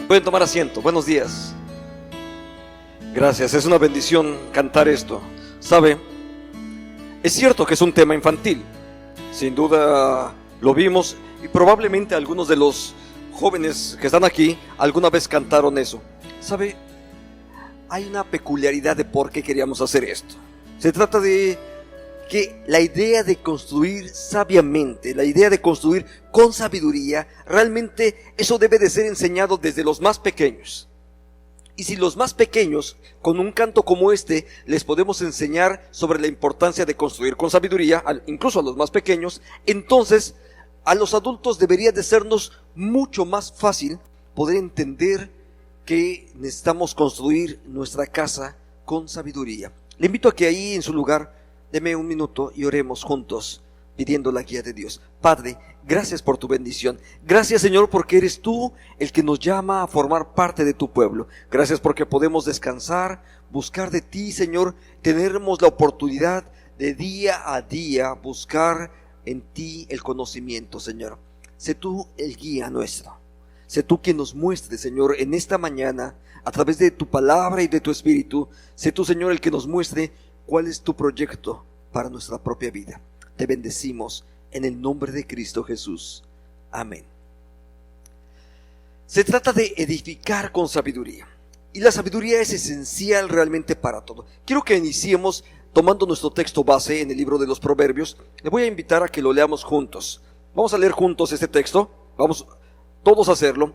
Pueden tomar asiento. Buenos días. Gracias, es una bendición cantar esto. ¿Sabe? Es cierto que es un tema infantil. Sin duda lo vimos y probablemente algunos de los jóvenes que están aquí alguna vez cantaron eso. ¿Sabe? Hay una peculiaridad de por qué queríamos hacer esto. Se trata de que la idea de construir sabiamente, la idea de construir con sabiduría, realmente eso debe de ser enseñado desde los más pequeños. Y si los más pequeños, con un canto como este, les podemos enseñar sobre la importancia de construir con sabiduría, incluso a los más pequeños, entonces a los adultos debería de sernos mucho más fácil poder entender que necesitamos construir nuestra casa con sabiduría. Le invito a que ahí en su lugar deme un minuto y oremos juntos pidiendo la guía de Dios. Padre, gracias por tu bendición. Gracias, Señor, porque eres tú el que nos llama a formar parte de tu pueblo. Gracias porque podemos descansar, buscar de ti, Señor. Tenemos la oportunidad de día a día buscar en ti el conocimiento, Señor. Sé tú el guía nuestro. Sé tú quien nos muestre, Señor, en esta mañana, a través de tu palabra y de tu espíritu. Sé tú, Señor, el que nos muestre cuál es tu proyecto para nuestra propia vida. Te bendecimos en el nombre de Cristo Jesús. Amén. Se trata de edificar con sabiduría. Y la sabiduría es esencial realmente para todo. Quiero que iniciemos tomando nuestro texto base en el libro de los Proverbios. Le voy a invitar a que lo leamos juntos. Vamos a leer juntos este texto. Vamos todos a hacerlo.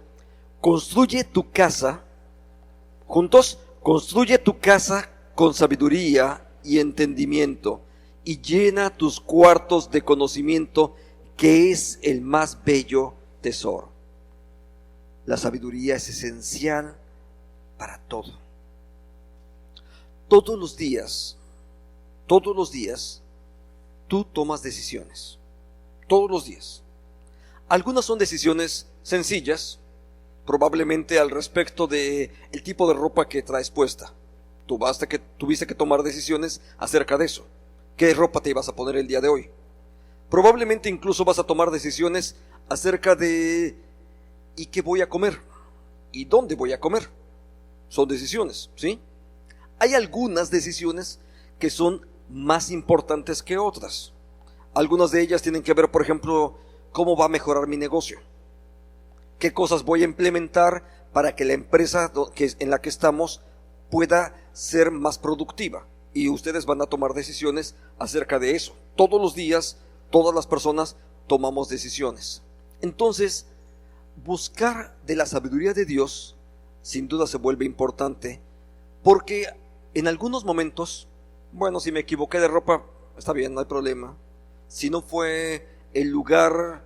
Construye tu casa. Juntos. Construye tu casa con sabiduría y entendimiento, y llena tus cuartos de conocimiento, que es el más bello tesoro. La sabiduría es esencial para todo. Todos los días, tú tomas decisiones. Todos los días. Algunas son decisiones sencillas, probablemente al respecto de el tipo de ropa que traes puesta. Tuviste que tomar decisiones acerca de eso. ¿Qué ropa te ibas a poner el día de hoy? Probablemente incluso vas a tomar decisiones acerca de ¿y qué voy a comer? ¿Y dónde voy a comer? Son decisiones, ¿sí? Hay algunas decisiones que son más importantes que otras. Algunas de ellas tienen que ver, por ejemplo, cómo va a mejorar mi negocio. ¿Qué cosas voy a implementar para que la empresa en la que estamos pueda ser más productiva? Y ustedes van a tomar decisiones acerca de eso. Todos los días, todas las personas tomamos decisiones. Entonces, buscar de la sabiduría de Dios sin duda se vuelve importante, porque en algunos momentos, bueno, si me equivoqué de ropa, está bien, no hay problema. Si no fue el lugar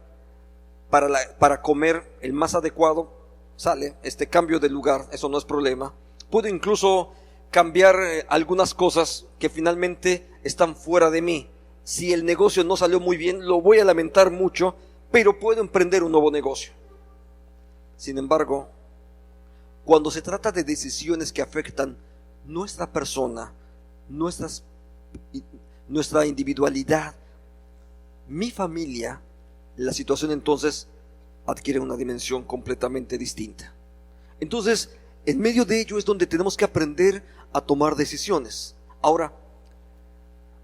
para comer el más adecuado, sale, cambio de lugar, eso no es problema. Puedo incluso cambiar algunas cosas que finalmente están fuera de mí. Si el negocio no salió muy bien, lo voy a lamentar mucho, pero puedo emprender un nuevo negocio. Sin embargo, cuando se trata de decisiones que afectan nuestra persona, nuestra individualidad, mi familia, la situación entonces adquiere una dimensión completamente distinta. Entonces, en medio de ello es donde tenemos que aprender a tomar decisiones. Ahora,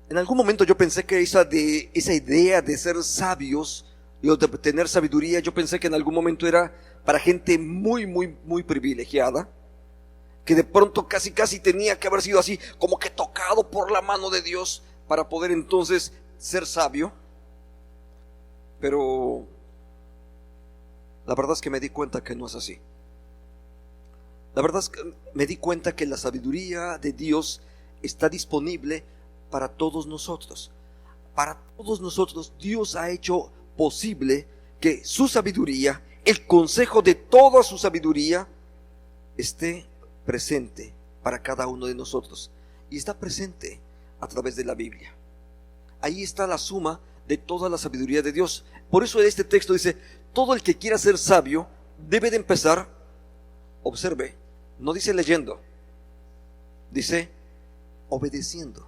en algún momento yo pensé que esa idea de ser sabios y de tener sabiduría, yo pensé que en algún momento era para gente muy, muy, muy privilegiada, que de pronto casi tenía que haber sido así, como que tocado por la mano de Dios para poder entonces ser sabio. Pero la verdad es que me di cuenta que no es así. La verdad es que me di cuenta que la sabiduría de Dios está disponible para todos nosotros. Para todos nosotros Dios ha hecho posible que su sabiduría, el consejo de toda su sabiduría, esté presente para cada uno de nosotros. Y está presente a través de la Biblia. Ahí está la suma de toda la sabiduría de Dios. Por eso este texto dice, todo el que quiera ser sabio debe de empezar, observe, no dice leyendo, dice obedeciendo.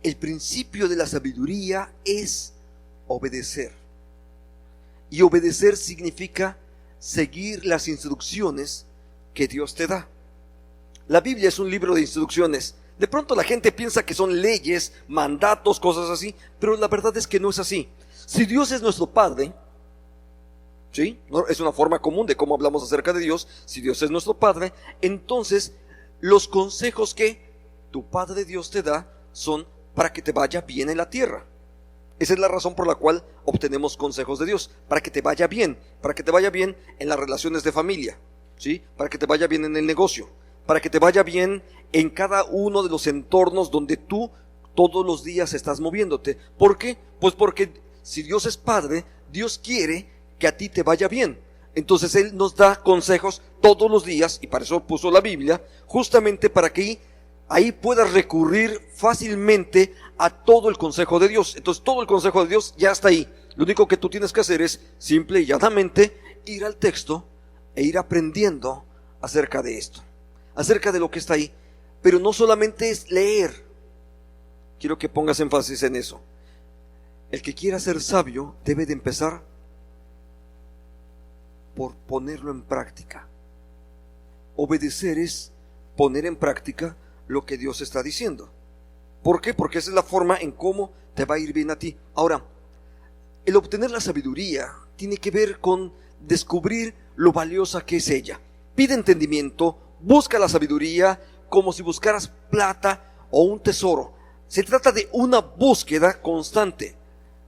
El principio de la sabiduría es obedecer. Y obedecer significa seguir las instrucciones que Dios te da. La Biblia es un libro de instrucciones. De pronto la gente piensa que son leyes, mandatos, cosas así, pero la verdad es que no es así. Si Dios es nuestro Padre, ¿sí? Es una forma común de cómo hablamos acerca de Dios. Si Dios es nuestro Padre, entonces los consejos que tu Padre Dios te da son para que te vaya bien en la tierra. Esa es la razón por la cual obtenemos consejos de Dios, para que te vaya bien en las relaciones de familia, ¿sí? Para que te vaya bien en el negocio, para que te vaya bien en cada uno de los entornos donde tú todos los días estás moviéndote. ¿Por qué? Pues porque si Dios es Padre, Dios quiere que a ti te vaya bien. Entonces Él nos da consejos todos los días, y para eso puso la Biblia, justamente para que ahí puedas recurrir fácilmente a todo el consejo de Dios. Entonces todo el consejo de Dios ya está ahí. Lo único que tú tienes que hacer es simple y llanamente ir al texto e ir aprendiendo acerca de esto, acerca de lo que está ahí. Pero no solamente es leer. Quiero que pongas énfasis en eso. El que quiera ser sabio debe de empezar por ponerlo en práctica. Obedecer es poner en práctica lo que Dios está diciendo. ¿Por qué? Porque esa es la forma en cómo te va a ir bien a ti. Ahora, el obtener la sabiduría tiene que ver con descubrir lo valiosa que es ella. Pide entendimiento, busca la sabiduría como si buscaras plata o un tesoro. Se trata de una búsqueda constante.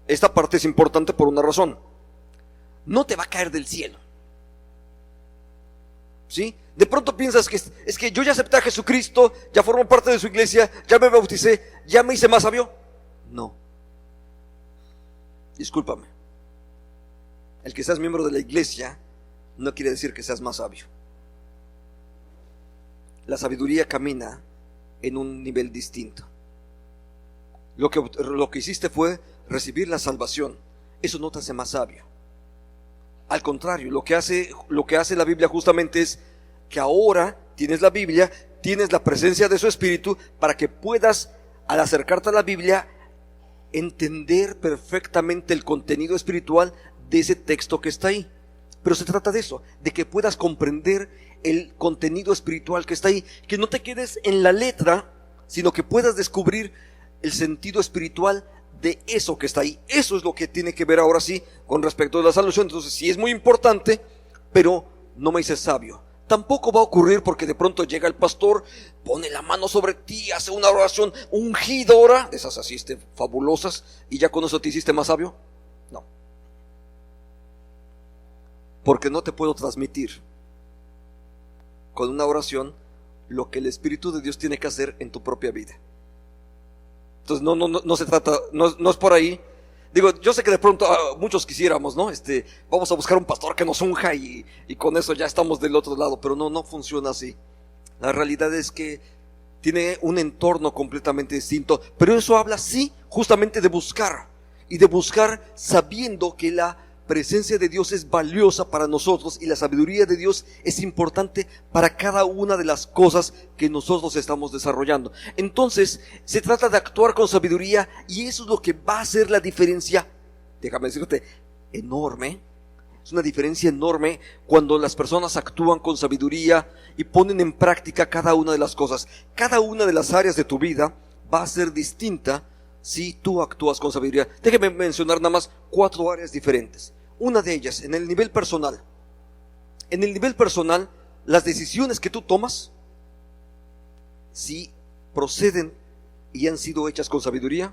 Esta parte es importante por una razón. No te va a caer del cielo, ¿sí? De pronto piensas que es que yo ya acepté a Jesucristo, ya formo parte de su iglesia, ya me bauticé, ya me hice más sabio. No. Discúlpame. El que seas miembro de la iglesia no quiere decir que seas más sabio. La sabiduría camina en un nivel distinto. Lo que hiciste fue recibir la salvación. Eso no te hace más sabio. Al contrario, lo que hace la Biblia justamente es que ahora tienes la Biblia, tienes la presencia de su Espíritu para que puedas, al acercarte a la Biblia, entender perfectamente el contenido espiritual de ese texto que está ahí. Pero se trata de eso, de que puedas comprender el contenido espiritual que está ahí, que no te quedes en la letra, sino que puedas descubrir el sentido espiritual de eso que está ahí. Eso es lo que tiene que ver ahora sí con respecto a la salvación. Entonces sí es muy importante, pero no me hice sabio. Tampoco va a ocurrir porque de pronto llega el pastor, pone la mano sobre ti, hace una oración ungidora, de esas así fabulosas, y ya con eso te hiciste más sabio. No. Porque no te puedo transmitir con una oración lo que el Espíritu de Dios tiene que hacer en tu propia vida. Entonces no se trata, no es por ahí. Digo, yo sé que de pronto muchos quisiéramos, ¿no? Vamos a buscar un pastor que nos unja y con eso ya estamos del otro lado, pero no funciona así. La realidad es que tiene un entorno completamente distinto, pero eso habla sí justamente de buscar, y de buscar sabiendo que la presencia de Dios es valiosa para nosotros y la sabiduría de Dios es importante para cada una de las cosas que nosotros estamos desarrollando. Entonces se trata de actuar con sabiduría, y eso es lo que va a hacer la diferencia, déjame decirte, enorme. Es una diferencia enorme cuando las personas actúan con sabiduría y ponen en práctica cada una de las cosas. Cada una de las áreas de tu vida va a ser distinta si tú actúas con sabiduría. Déjeme mencionar nada más 4 áreas diferentes. Una de ellas, en el nivel personal. En el nivel personal, las decisiones que tú tomas, si proceden y han sido hechas con sabiduría,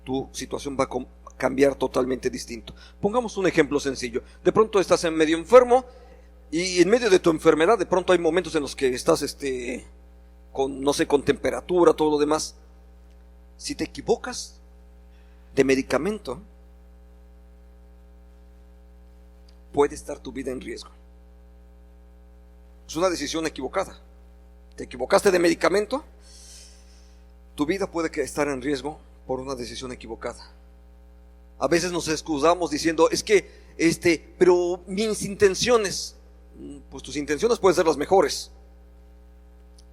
tu situación va a cambiar totalmente distinto. Pongamos un ejemplo sencillo. De pronto estás medio enfermo, y en medio de tu enfermedad, de pronto hay momentos en los que estás con temperatura, todo lo demás. Si te equivocas de medicamento, puede estar tu vida en riesgo. Es una decisión equivocada. Te equivocaste de medicamento, tu vida puede estar en riesgo por una decisión equivocada. A veces nos excusamos diciendo, es que, pero mis intenciones, pues tus intenciones pueden ser las mejores.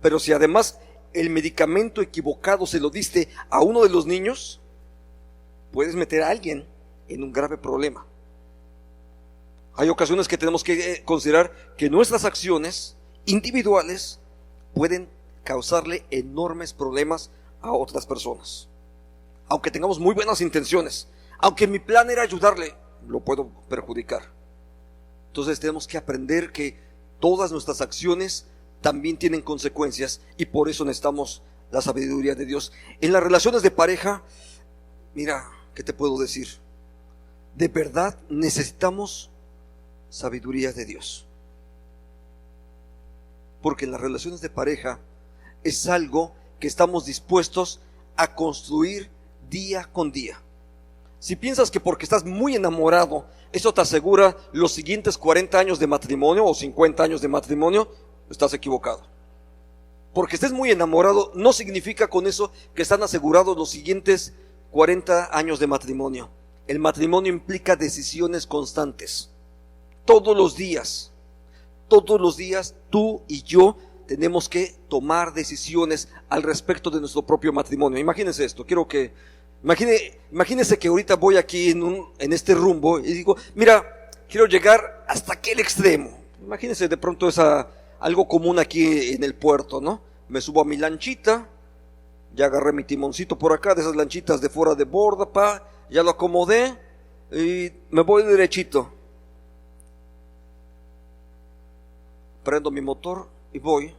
Pero si además el medicamento equivocado se lo diste a uno de los niños, puedes meter a alguien en un grave problema. Hay ocasiones que tenemos que considerar que nuestras acciones individuales pueden causarle enormes problemas a otras personas. Aunque tengamos muy buenas intenciones, aunque mi plan era ayudarle, lo puedo perjudicar. Entonces tenemos que aprender que todas nuestras acciones también tienen consecuencias, y por eso necesitamos la sabiduría de Dios. En las relaciones de pareja, mira, ¿qué te puedo decir? De verdad necesitamos sabiduría de Dios. Porque en las relaciones de pareja es algo que estamos dispuestos a construir día con día. Si piensas que porque estás muy enamorado, eso te asegura los siguientes 40 años de matrimonio o 50 años de matrimonio, estás equivocado. Porque estés muy enamorado no significa con eso que están asegurados los siguientes 40 años de matrimonio. El matrimonio implica decisiones constantes. Todos los días tú y yo tenemos que tomar decisiones al respecto de nuestro propio matrimonio. Imagínense esto, imagínense que ahorita voy aquí en este rumbo y digo, mira, quiero llegar hasta aquel extremo. Imagínense de pronto algo común aquí en el puerto, ¿no? Me subo a mi lanchita, ya agarré mi timoncito por acá, de esas lanchitas de fuera de borda, ya lo acomodé y me voy derechito. Prendo mi motor y voy.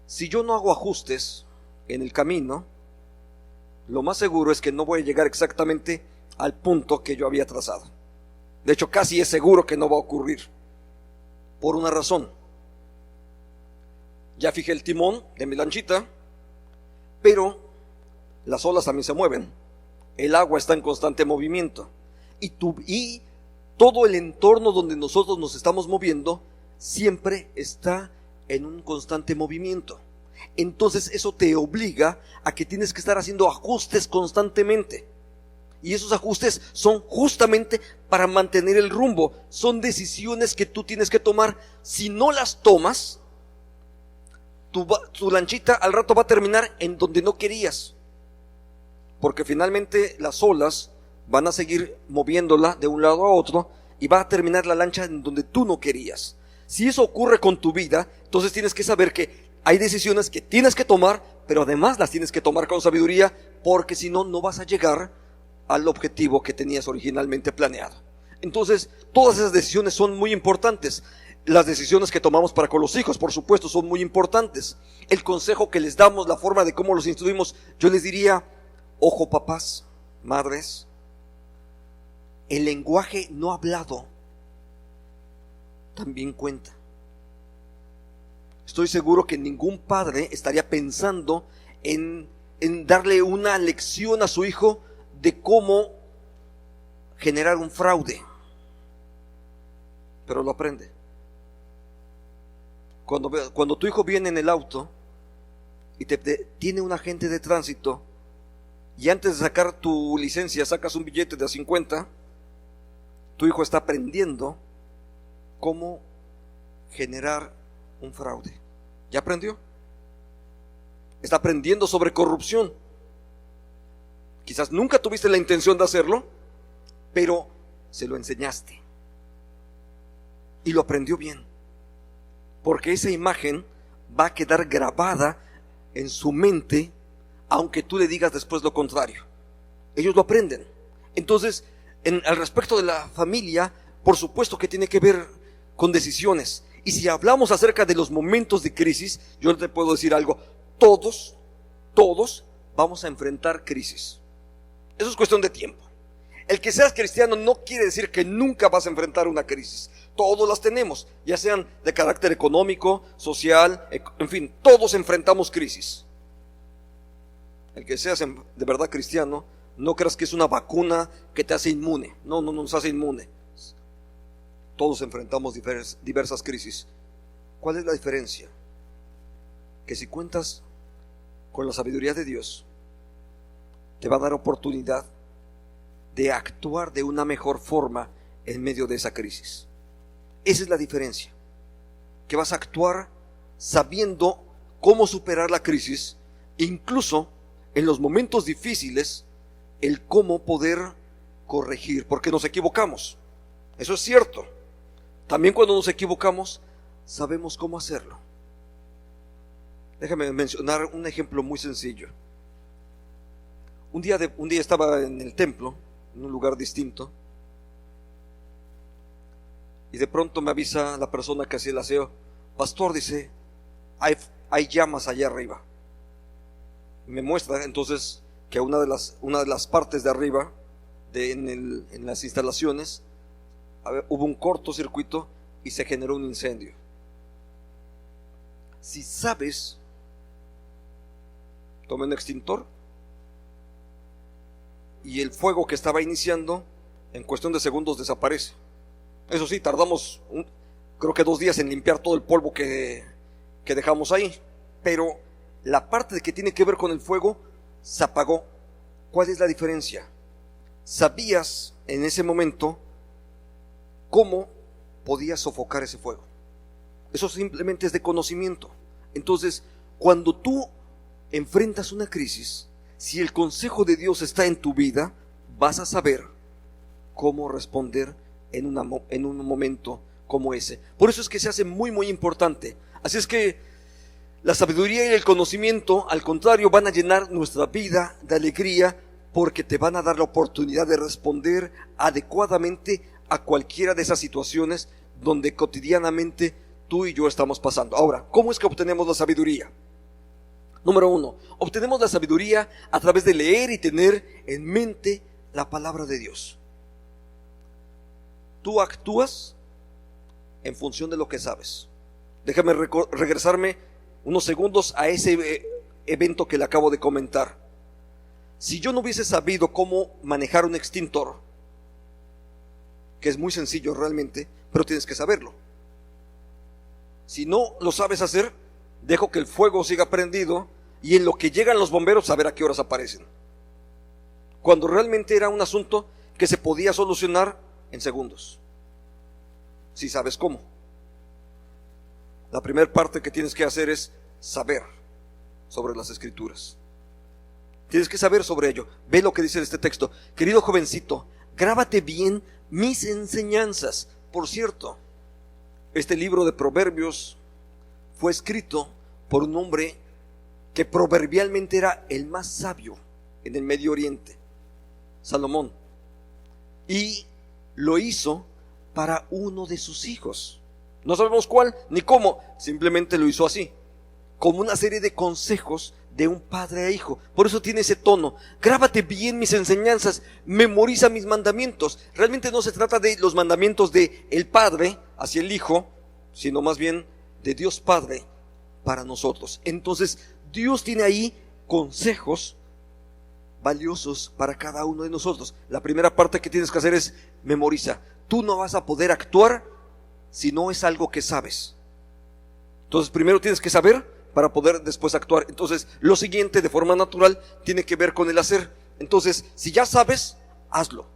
Si yo no hago ajustes en el camino, lo más seguro es que no voy a llegar exactamente al punto que yo había trazado. De hecho, casi es seguro que no va a ocurrir. Por una razón. Ya fijé el timón de mi lanchita, pero las olas también se mueven. El agua está en constante movimiento. Y todo el entorno donde nosotros nos estamos moviendo siempre está en un constante movimiento. Entonces eso te obliga a que tienes que estar haciendo ajustes constantemente. Y esos ajustes son justamente para mantener el rumbo. Son decisiones que tú tienes que tomar. Si no las tomas, tu lanchita al rato va a terminar en donde no querías. Porque finalmente las olas van a seguir moviéndola de un lado a otro y va a terminar la lancha en donde tú no querías. Si eso ocurre con tu vida, entonces tienes que saber que hay decisiones que tienes que tomar, pero además las tienes que tomar con sabiduría, porque si no, no vas a llegar al objetivo que tenías originalmente planeado. Entonces, todas esas decisiones son muy importantes. Las decisiones que tomamos para con los hijos, por supuesto, son muy importantes. El consejo que les damos, la forma de cómo los instruimos, yo les diría, ojo papás, madres, el lenguaje no hablado también cuenta. Estoy seguro que ningún padre estaría pensando en darle una lección a su hijo de cómo generar un fraude, pero lo aprende. Cuando tu hijo viene en el auto y tiene un agente de tránsito y antes de sacar tu licencia sacas un billete de 50, tu hijo está aprendiendo cómo generar un fraude. ¿Ya aprendió? Está aprendiendo sobre corrupción. Quizás nunca tuviste la intención de hacerlo, pero se lo enseñaste y lo aprendió bien, porque esa imagen va a quedar grabada en su mente, aunque tú le digas después lo contrario. Ellos lo aprenden. Entonces, al respecto de la familia, por supuesto que tiene que ver con decisiones. Y si hablamos acerca de los momentos de crisis, yo te puedo decir algo: todos vamos a enfrentar crisis. Eso es cuestión de tiempo. El que seas cristiano no quiere decir que nunca vas a enfrentar una crisis. Todos las tenemos, ya sean de carácter económico, social, en fin, todos enfrentamos crisis. El que seas de verdad cristiano, no creas que es una vacuna que te hace inmune. No nos hace inmune. Todos enfrentamos diversas crisis. ¿Cuál es la diferencia? Que si cuentas con la sabiduría de Dios, te va a dar oportunidad de actuar de una mejor forma en medio de esa crisis. Esa es la diferencia. Que vas a actuar sabiendo cómo superar la crisis, incluso en los momentos difíciles, el cómo poder corregir, porque nos equivocamos. Eso es cierto. también cuando nos equivocamos, sabemos cómo hacerlo. Déjame mencionar un ejemplo muy sencillo. Un día estaba en el templo, en un lugar distinto, y de pronto me avisa la persona que hacía el aseo: pastor, dice, hay llamas allá arriba. Me muestra entonces que una de las partes de arriba, en las instalaciones, hubo un cortocircuito y se generó un incendio. Si sabes, toma un extintor y el fuego que estaba iniciando en cuestión de segundos desaparece. Eso sí, tardamos creo que 2 días en limpiar todo el polvo que dejamos ahí, pero la parte que tiene que ver con el fuego se apagó. ¿Cuál es la diferencia? Sabías en ese momento cómo podías sofocar ese fuego. Eso simplemente es de conocimiento. Entonces, cuando tú enfrentas una crisis, si el consejo de Dios está en tu vida, vas a saber cómo responder en un momento como ese. Por eso es que se hace muy muy importante. Así es que la sabiduría y el conocimiento, al contrario, van a llenar nuestra vida de alegría, porque te van a dar la oportunidad de responder adecuadamente a cualquiera de esas situaciones donde cotidianamente tú y yo estamos pasando. Ahora, ¿cómo es que obtenemos la sabiduría? Número 1, obtenemos la sabiduría a través de leer y tener en mente la palabra de Dios. Tú actúas en función de lo que sabes. Déjame regresarme unos segundos a ese evento que le acabo de comentar. Si yo no hubiese sabido cómo manejar un extintor, que es muy sencillo realmente, pero tienes que saberlo. Si no lo sabes hacer, dejo que el fuego siga prendido y en lo que llegan los bomberos, a ver a qué horas aparecen. Cuando realmente era un asunto que se podía solucionar en segundos, si sabes cómo. La primera parte que tienes que hacer es saber sobre las Escrituras. Tienes que saber sobre ello. Ve lo que dice este texto. Querido jovencito, grábate bien mis enseñanzas. Por cierto, este libro de Proverbios fue escrito por un hombre que proverbialmente era el más sabio en el Medio Oriente, Salomón, y lo hizo para uno de sus hijos. No sabemos cuál ni cómo, simplemente lo hizo así, como una serie de consejos de un padre a hijo. Por eso tiene ese tono. Grábate bien mis enseñanzas, memoriza mis mandamientos. Realmente no se trata de los mandamientos de el Padre hacia el Hijo, sino más bien de Dios Padre para nosotros. Entonces Dios tiene ahí consejos valiosos para cada uno de nosotros. La primera parte que tienes que hacer es memoriza. Tú no vas a poder actuar si no es algo que sabes. Entonces primero tienes que saber para poder después actuar. Entonces lo siguiente, de forma natural, tiene que ver con el hacer. Entonces, si ya sabes, hazlo.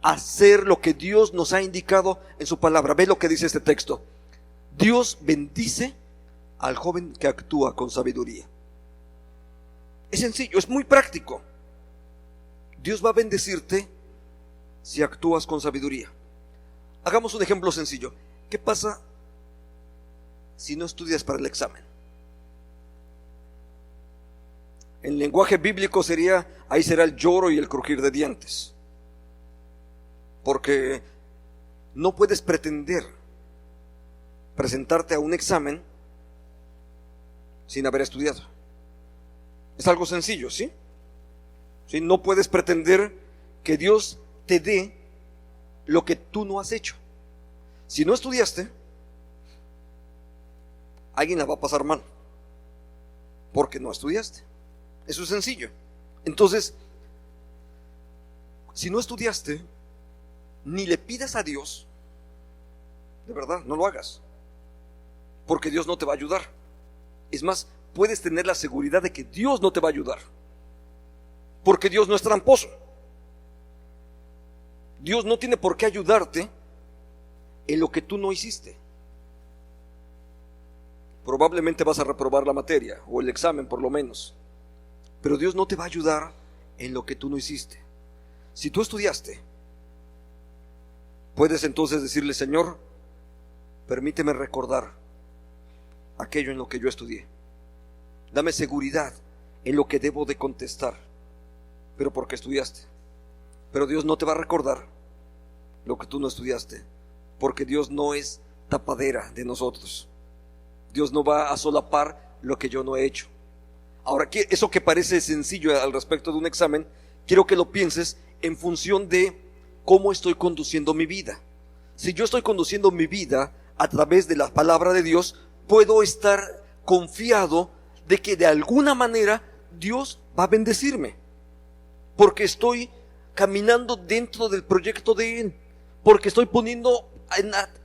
Hacer lo que Dios nos ha indicado en su palabra. Ve lo que dice este texto. Dios bendice al joven que actúa con sabiduría. Es sencillo, es muy práctico. Dios va a bendecirte si actúas con sabiduría. Hagamos un ejemplo sencillo. ¿Qué pasa si no estudias para el examen? En lenguaje bíblico ahí será el lloro y el crujir de dientes. Porque no puedes pretender presentarte a un examen sin haber estudiado. Es algo sencillo, ¿sí? ¿Sí? No puedes pretender que Dios te dé lo que tú no has hecho. Si no estudiaste, alguien la va a pasar mal, porque no estudiaste. Eso es sencillo. Entonces, si no estudiaste, ni le pidas a Dios, de verdad, no lo hagas, porque Dios no te va a ayudar. Es más, puedes tener la seguridad de que Dios no te va a ayudar, porque Dios no es tramposo. Dios no tiene por qué ayudarte en lo que tú no hiciste. Probablemente vas a reprobar la materia o el examen por lo menos, pero Dios no te va a ayudar en lo que tú no hiciste. Si tú estudiaste, puedes entonces decirle: Señor, permíteme recordar aquello en lo que yo estudié. Dame seguridad en lo que debo de contestar, pero porque estudiaste. Pero Dios no te va a recordar lo que tú no estudiaste, porque Dios no es tapadera de nosotros. Dios no va a solapar lo que yo no he hecho. Ahora, eso que parece sencillo al respecto de un examen, quiero que lo pienses en función de cómo estoy conduciendo mi vida. Si yo estoy conduciendo mi vida a través de la palabra de Dios, puedo estar confiado de que de alguna manera Dios va a bendecirme, porque estoy caminando dentro del proyecto de Él, porque estoy poniendo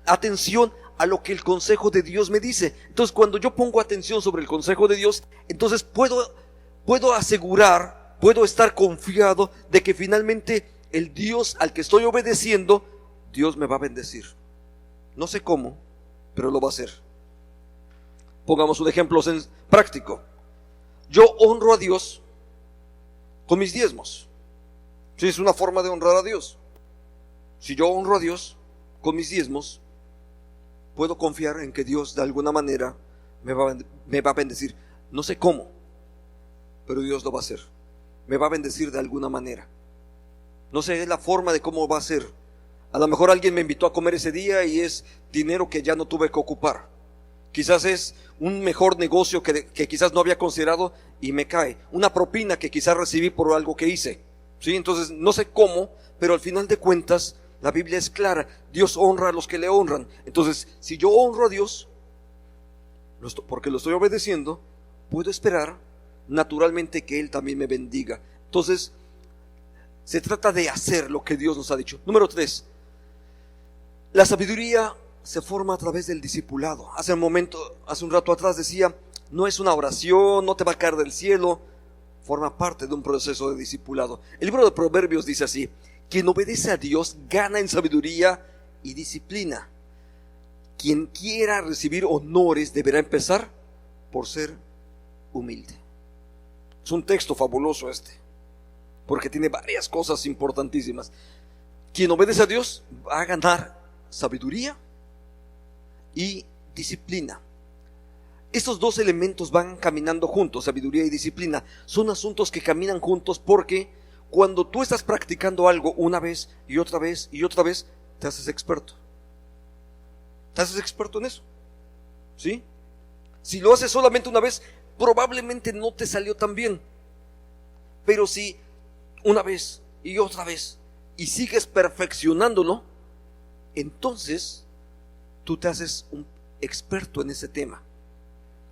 atención a lo que el consejo de Dios me dice. Entonces, cuando yo pongo atención sobre el consejo de Dios, entonces puedo asegurar, puedo estar confiado de que finalmente el Dios al que estoy obedeciendo, Dios me va a bendecir. No sé cómo, pero lo va a hacer. Pongamos un ejemplo práctico. Yo honro a Dios con mis diezmos. Sí, es una forma de honrar a Dios. Si yo honro a Dios con mis diezmos, puedo confiar en que Dios de alguna manera me va a bendecir. No sé cómo, pero Dios lo va a hacer. Me va a bendecir de alguna manera. No sé la forma de cómo va a ser. A lo mejor alguien me invitó a comer ese día y es dinero que ya no tuve que ocupar. Quizás es un mejor negocio que quizás no había considerado y me cae. Una propina que quizás recibí por algo que hice. ¿Sí? Entonces no sé cómo, pero al final de cuentas la Biblia es clara. Dios honra a los que le honran. Entonces, si yo honro a Dios, porque lo estoy obedeciendo, puedo esperar naturalmente que Él también me bendiga. Entonces, se trata de hacer lo que Dios nos ha dicho. Número 3. La sabiduría se forma a través del discipulado. Hace un rato atrás decía, no es una oración, no te va a caer del cielo. Forma parte de un proceso de discipulado. El libro de Proverbios dice así: quien obedece a Dios gana en sabiduría y disciplina. Quien quiera recibir honores deberá empezar por ser humilde. Es un texto fabuloso porque tiene varias cosas importantísimas. Quien obedece a Dios va a ganar sabiduría y disciplina. Estos dos elementos van caminando juntos, sabiduría y disciplina. Son asuntos que caminan juntos porque cuando tú estás practicando algo una vez y otra vez y otra vez, te haces experto. Te haces experto en eso. ¿Sí? Si lo haces solamente una vez, probablemente no te salió tan bien. Pero si una vez y otra vez y sigues perfeccionándolo, entonces tú te haces un experto en ese tema.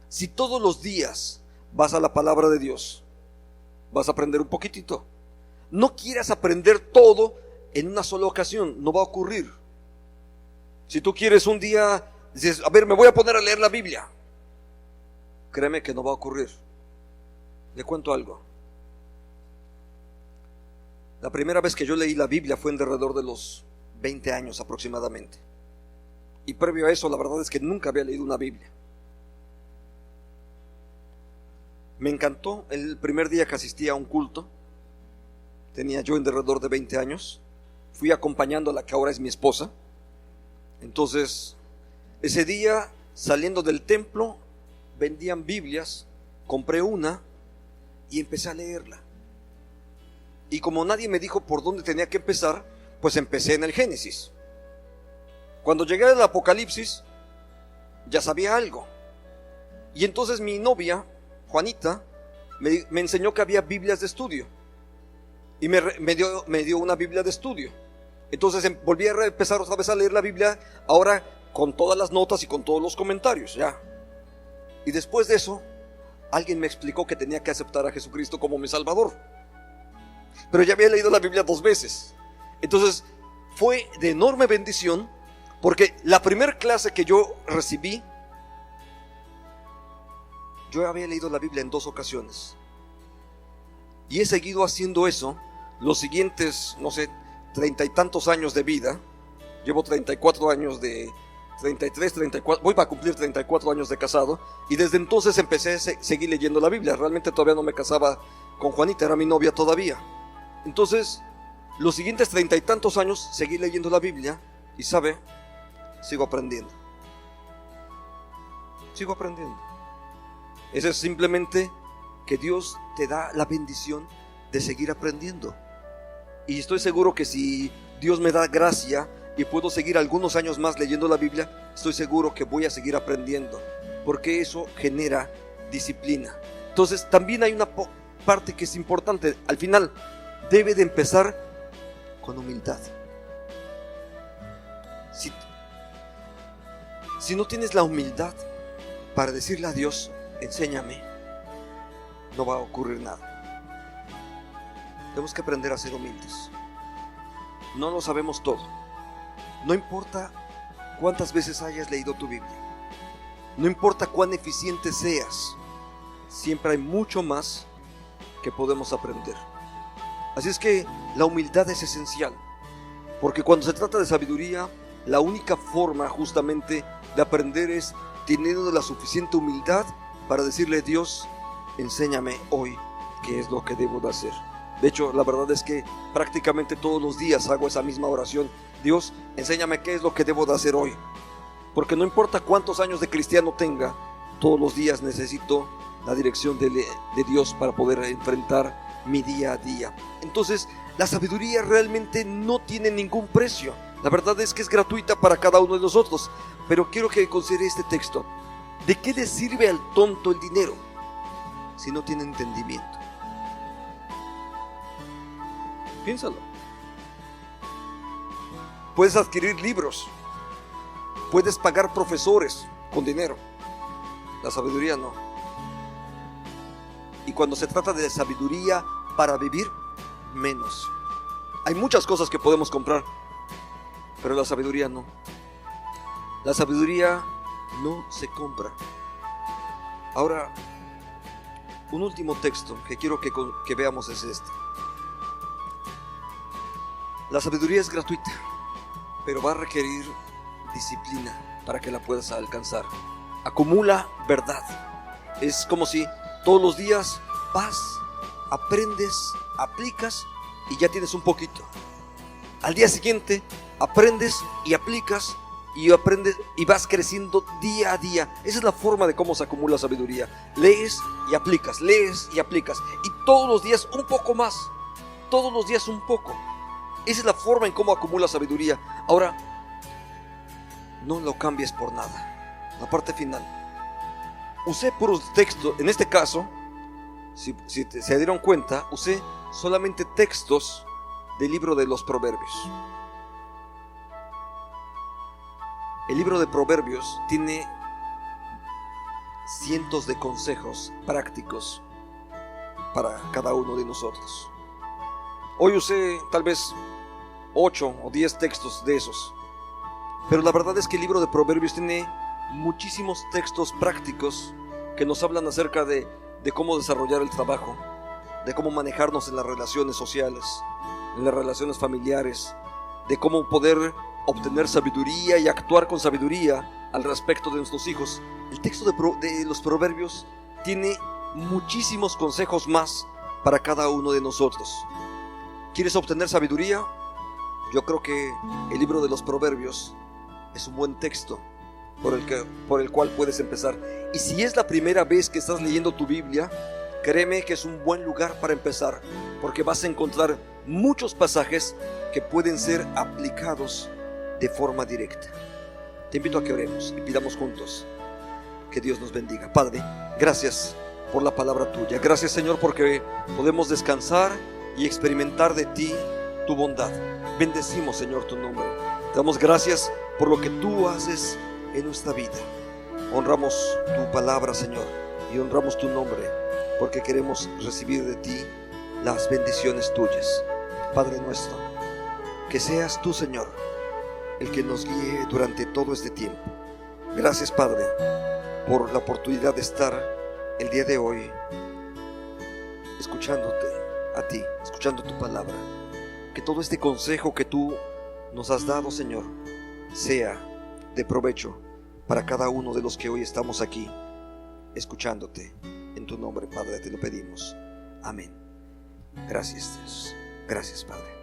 Si todos los días vas a la palabra de Dios, vas a aprender un poquitito. No quieras aprender todo en una sola ocasión, no va a ocurrir. Si tú quieres un día, dices, a ver, me voy a poner a leer la Biblia, créeme que no va a ocurrir. Le cuento algo. La primera vez que yo leí la Biblia fue en alrededor de los 20 años aproximadamente. Y previo a eso, la verdad es que nunca había leído una Biblia. Me encantó el primer día que asistí a un culto. Tenía yo en alrededor de 20 años. Fui acompañando a la que ahora es mi esposa. Entonces, ese día, saliendo del templo, vendían Biblias. Compré una y empecé a leerla. Y como nadie me dijo por dónde tenía que empezar, pues empecé en el Génesis. Cuando llegué al Apocalipsis, ya sabía algo. Y entonces mi novia, Juanita, me enseñó que había Biblias de estudio. Y me dio una Biblia de estudio. Entonces volví a empezar otra vez a leer la Biblia, ahora con todas las notas y con todos los comentarios, ya. Y después de eso, alguien me explicó que tenía que aceptar a Jesucristo como mi Salvador. Pero ya había leído la Biblia 2 veces. Entonces fue de enorme bendición, porque la primera clase que yo recibí, yo había leído la Biblia en 2 ocasiones. Y he seguido haciendo eso los siguientes, 30 y tantos años de vida. Llevo 34 años de 33, 34, voy para cumplir 34 años de casado. Y desde entonces empecé a seguir leyendo la Biblia. Realmente todavía no me casaba con Juanita, era mi novia todavía. Entonces, los siguientes 30 y tantos años seguí leyendo la Biblia. Y sigo aprendiendo. sigo aprendiendo. Eso es simplemente que Dios te da la bendición de seguir aprendiendo. Y estoy seguro que si Dios me da gracia y puedo seguir algunos años más leyendo la Biblia, estoy seguro que voy a seguir aprendiendo, porque eso genera disciplina. Entonces también hay una parte que es importante. Al final debe de empezar con humildad. Si no tienes la humildad para decirle a Dios, enséñame, no va a ocurrir nada. Tenemos que aprender a ser humildes. No lo sabemos todo. No importa cuántas veces hayas leído tu Biblia, no importa cuán eficiente seas, siempre hay mucho más que podemos aprender. Así es que la humildad es esencial, porque cuando se trata de sabiduría, la única forma justamente de aprender es teniendo la suficiente humildad para decirle a Dios, enséñame hoy qué es lo que debo de hacer. De hecho, la verdad es que prácticamente todos los días hago esa misma oración. Dios, enséñame qué es lo que debo de hacer hoy. Porque no importa cuántos años de cristiano tenga, todos los días necesito la dirección de Dios para poder enfrentar mi día a día. Entonces, la sabiduría realmente no tiene ningún precio. La verdad es que es gratuita para cada uno de nosotros. Pero quiero que considere este texto. ¿De qué le sirve al tonto el dinero si no tiene entendimiento? Piénsalo. Puedes adquirir libros, puedes pagar profesores con dinero. La sabiduría no. Y cuando se trata de sabiduría para vivir, menos. Hay muchas cosas que podemos comprar, pero la sabiduría no. La sabiduría no se compra. Ahora, un último texto que quiero que veamos es este. La sabiduría es gratuita, pero va a requerir disciplina para que la puedas alcanzar. Acumula verdad. Es como si todos los días vas, aprendes, aplicas y ya tienes un poquito. Al día siguiente aprendes y aplicas y vas creciendo día a día. Esa es la forma de cómo se acumula sabiduría. Lees y aplicas, y todos los días un poco más, todos los días un poco. Esa es la forma en cómo acumula sabiduría. Ahora, no lo cambies por nada. La parte final. Usé puros textos. En este caso, si se dieron cuenta, usé solamente textos del libro de los Proverbios. El libro de Proverbios tiene cientos de consejos prácticos para cada uno de nosotros. Hoy usé tal vez 8 o 10 textos de esos. Pero la verdad es que el libro de Proverbios tiene muchísimos textos prácticos que nos hablan acerca de cómo desarrollar el trabajo, de cómo manejarnos en las relaciones sociales, en las relaciones familiares, de cómo poder obtener sabiduría y actuar con sabiduría al respecto de nuestros hijos. El texto de los Proverbios tiene muchísimos consejos más para cada uno de nosotros. ¿Quieres obtener sabiduría? Yo creo que el libro de los Proverbios es un buen texto por el cual puedes empezar. Y si es la primera vez que estás leyendo tu Biblia, créeme que es un buen lugar para empezar, porque vas a encontrar muchos pasajes que pueden ser aplicados de forma directa. Te invito a que oremos y pidamos juntos que Dios nos bendiga. Padre, gracias por la palabra tuya. Gracias, Señor, porque podemos descansar y experimentar de ti tu bondad. Bendecimos, Señor, tu nombre. Te damos gracias por lo que tú haces en nuestra vida. Honramos tu palabra, Señor, y honramos tu nombre, porque queremos recibir de ti las bendiciones tuyas. Padre nuestro, que seas tú, Señor, el que nos guíe durante todo este tiempo. Gracias, Padre, por la oportunidad de estar el día de hoy escuchándote a ti, escuchando tu palabra. Que todo este consejo que tú nos has dado, Señor, sea de provecho para cada uno de los que hoy estamos aquí escuchándote. En tu nombre, Padre, te lo pedimos. Amén. Gracias, Dios. Gracias, Padre.